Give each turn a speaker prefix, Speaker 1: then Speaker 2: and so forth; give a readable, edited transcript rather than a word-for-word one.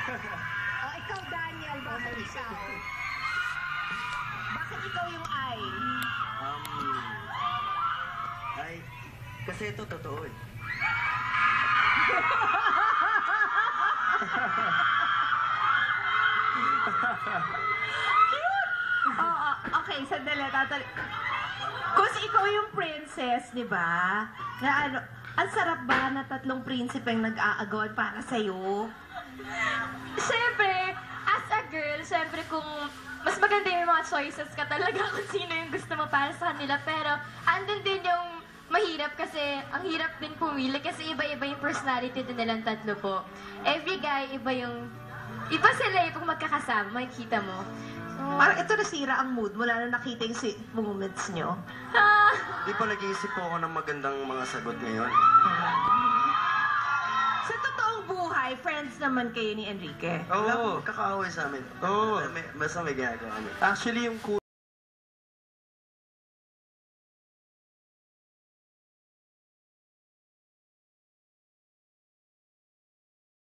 Speaker 1: O, ikaw, Daniel, bakit ikaw? Bakit ikaw yung I?
Speaker 2: Ay, kasi ito totoo eh.
Speaker 1: Oo, okay, sandali. Kung ikaw yung princess, di ba? Na ano, ang sarap ba na tatlong prinsipe ang nag-aagawan para sa'yo?
Speaker 3: Siyempre, as a girl, siyempre kung mas maganda yung mga choices ka talaga kung sino yung gusto mo para sa kanila. Pero, andun din yung mahirap kasi, ang hirap din pumili kasi iba-iba yung personality din nilang tatlo po. Every guy, iba sila pag magkakasama, makikita mo.
Speaker 1: Parang ito nasira ang mood mo, lalo nakita yung moments nyo.
Speaker 2: Di pa nag-iisip po ako ng magandang mga sagot ngayon.
Speaker 1: Sa totoong buhay, friends naman kayo ni Enrique.
Speaker 2: Oo, kakaaway sa amin. Oo. Basta may ginagawa kami.
Speaker 4: Actually, yung